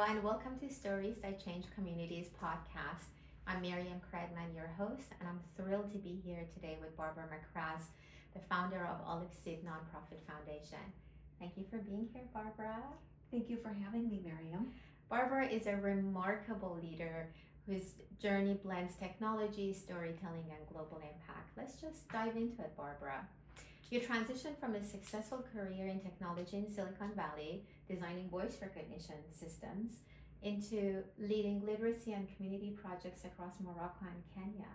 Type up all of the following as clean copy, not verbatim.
and welcome to Stories That Change Communities podcast. I'm Miriam Credman, your host, and I'm thrilled to be here today with Barbara Mackraz, the founder of Oliveseed Nonprofit Foundation. Thank you for being here, Barbara. Thank you for having me, Miriam. Barbara is a remarkable leader whose journey blends technology, storytelling, and global impact. Let's just dive into it, Barbara. You transitioned from a successful career in technology in Silicon Valley, designing voice recognition systems, into leading literacy and community projects across Morocco and Kenya.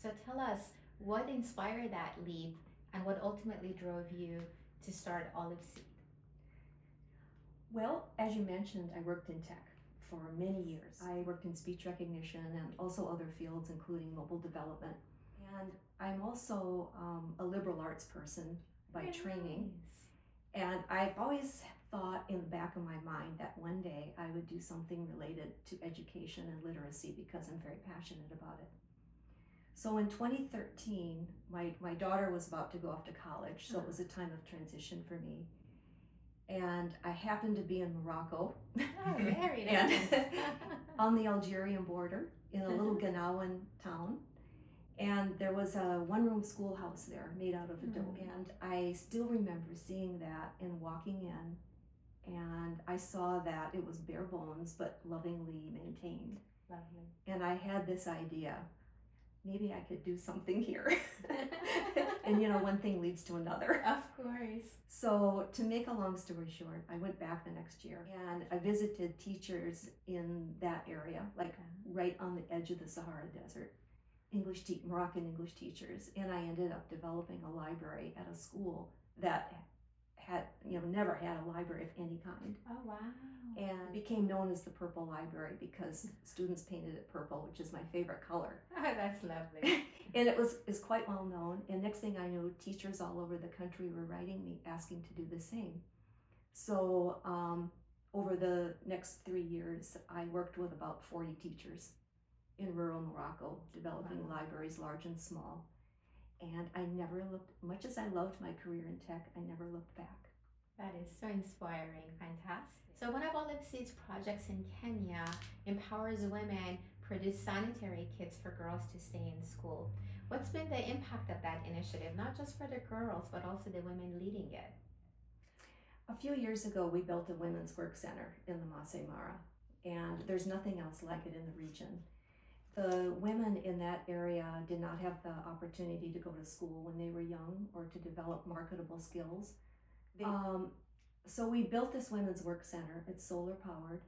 So tell us, what inspired that leap and what ultimately drove you to start Oliveseed? Well, as you mentioned, I worked in tech for many years. I worked in speech recognition and also other fields, including mobile development. And I'm also a liberal arts person by training. Nice. And I've always thought in the back of my mind that one day I would do something related to education and literacy because I'm very passionate about it. So in 2013, my daughter was about to go off to college, so it was a time of transition for me. And I happened to be in Morocco. Oh, very nice. On the Algerian border in a little Ghanaian town. And there was a one-room schoolhouse there made out of adobe. And I still remember seeing that and walking in, and I saw that it was bare bones but lovingly maintained. Lovely. And I had this idea, maybe I could do something here. And one thing leads to another. Of course. So to make a long story short, I went back the next year and I visited teachers in that area, like right on the edge of the Sahara Desert. Moroccan English teachers, and I ended up developing a library at a school that had never had a library of any kind. Oh, wow. And became known as the Purple Library because students painted it purple, which is my favorite color. Oh, that's lovely. And is quite well known, and next thing I knew, teachers all over the country were writing me asking to do the same. So over the next 3 years, I worked with about 40 teachers in rural Morocco, developing libraries large and small. And I never looked, much as I loved my career in tech, I never looked back. That is so inspiring. Fantastic. So one of Oliveseed's projects in Kenya empowers women produce sanitary kits for girls to stay in school. What's been the impact of that initiative, not just for the girls, but also the women leading it? A few years ago, we built a women's work center in the Masai Mara, and there's nothing else like it in the region. The women in that area did not have the opportunity to go to school when they were young or to develop marketable skills. So we built this women's work center. It's solar powered,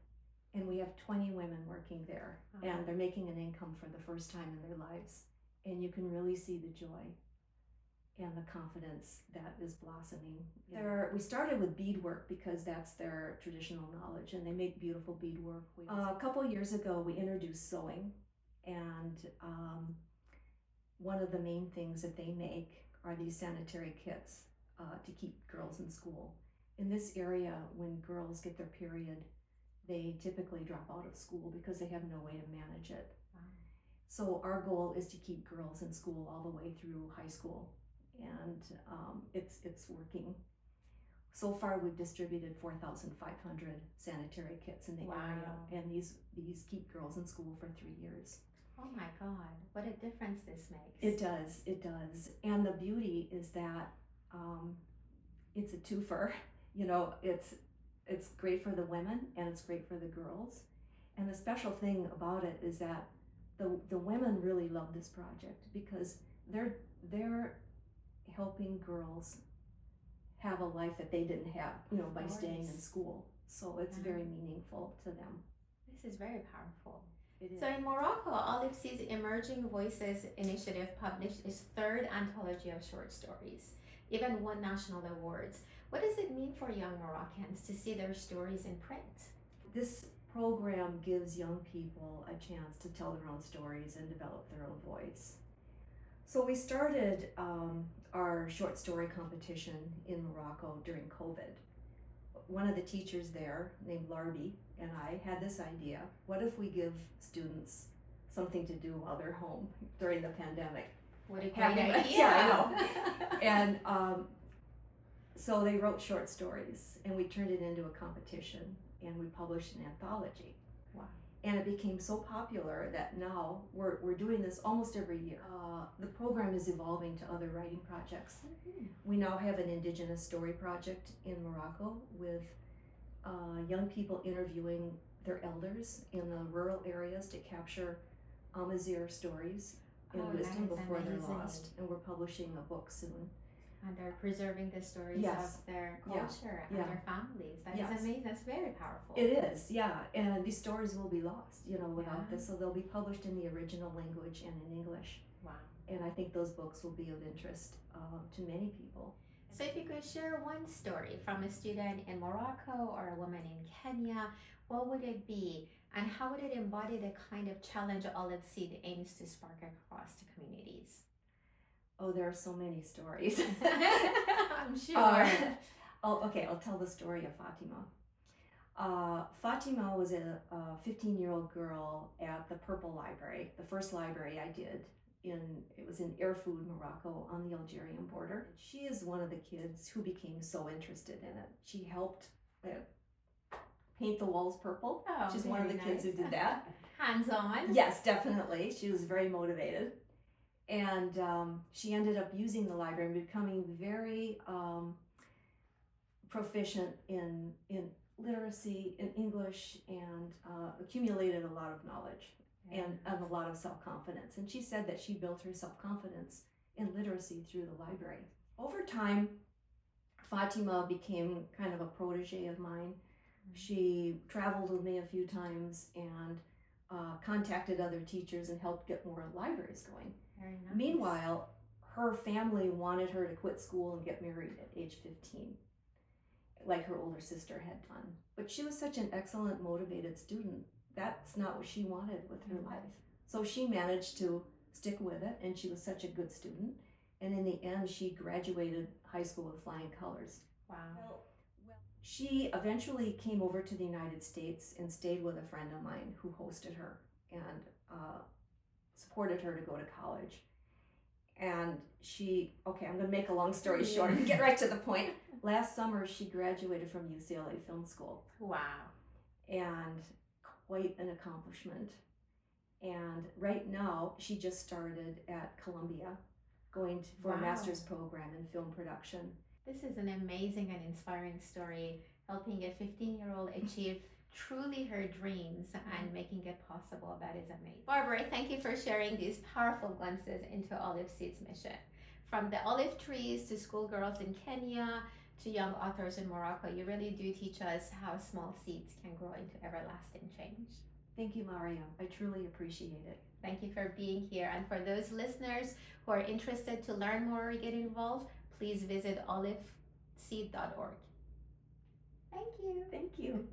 and we have 20 women working there, and they're making an income for the first time in their lives. And you can really see the joy and the confidence that is blossoming. We started with beadwork because that's their traditional knowledge, and they make beautiful beadwork. A couple years ago, we introduced sewing. And one of the main things that they make are these sanitary kits to keep girls in school. In this area, when girls get their period, they typically drop out of school because they have no way to manage it. Wow. So our goal is to keep girls in school all the way through high school, and it's working. So far, we've distributed 4,500 sanitary kits in the area, and these keep girls in school for 3 years. Oh my God, what a difference this makes. It does. And the beauty is that it's a twofer. It's great for the women and it's great for the girls. And the special thing about it is that the women really love this project because they're helping girls have a life that they didn't have, by staying in school. So it's very meaningful to them. This is very powerful. It is. So in Morocco, Oliveseed's Emerging Voices initiative published its third anthology of short stories, even won national awards. What does it mean for young Moroccans to see their stories in print? This program gives young people a chance to tell their own stories and develop their own voice. So we started our short story competition in Morocco during COVID. One of the teachers there, named Larbi, and I had this idea: what if we give students something to do while they're home during the pandemic? What a great idea! Yeah, I know. And So they wrote short stories, and we turned it into a competition, and we published an anthology. Wow. And it became so popular that now we're doing this almost every year. The program is evolving to other writing projects. Mhm. We now have an Indigenous story project in Morocco with young people interviewing their elders in the rural areas to capture Amazigh stories in Oh, wisdom that is before they're amazing. lost. And we're publishing a book soon. And they're preserving the stories Yes. of their Yeah. culture and Yeah. their families. That is Yes. amazing. That's very powerful. It is, yeah. And these stories will be lost, without Yeah. this. So they'll be published in the original language and in English. Wow. And I think those books will be of interest to many people. So if you could share one story from a student in Morocco or a woman in Kenya, what would it be? And how would it embody the kind of challenge Oliveseed aims to spark across the communities? Oh, there are so many stories. I'm sure. I'll tell the story of Fatima. Fatima was a 15-year-old girl at the Purple Library, the first library I did. It was in Erfoud, Morocco, on the Algerian border. She is one of the kids who became so interested in it. She helped paint the walls purple. Oh, She's one of the very kids who nice. did that. Hands-on. Yes, definitely. She was very motivated. And she ended up using the library and becoming very proficient in literacy, in English, and accumulated a lot of knowledge and a lot of self-confidence. And she said that she built her self-confidence in literacy through the library. Over time, Fatima became kind of a protege of mine. She traveled with me a few times and contacted other teachers and helped get more libraries going. Very nice. Meanwhile, her family wanted her to quit school and get married at age 15, like her older sister had done. But she was such an excellent, motivated student. That's not what she wanted with her life. So she managed to stick with it, and she was such a good student. And in the end, she graduated high school with flying colors. Wow. She eventually came over to the United States and stayed with a friend of mine who hosted her and supported her to go to college. And I'm going to make a long story short and get right to the point. Last summer, she graduated from UCLA Film School. Wow. And quite an accomplishment. And right now, she just started at Columbia, going for a master's program in film production. This is an amazing and inspiring story, helping a 15-year-old achieve truly her dreams and making it possible. That is amazing. Barbara, thank you for sharing these powerful glimpses into Oliveseed's mission. From the olive trees to schoolgirls in Kenya to young authors in Morocco, you really do teach us how small seeds can grow into everlasting change. Thank you, Maria. I truly appreciate it. Thank you for being here. And for those listeners who are interested to learn more or get involved, please visit oliveseed.org. Thank you. Thank you.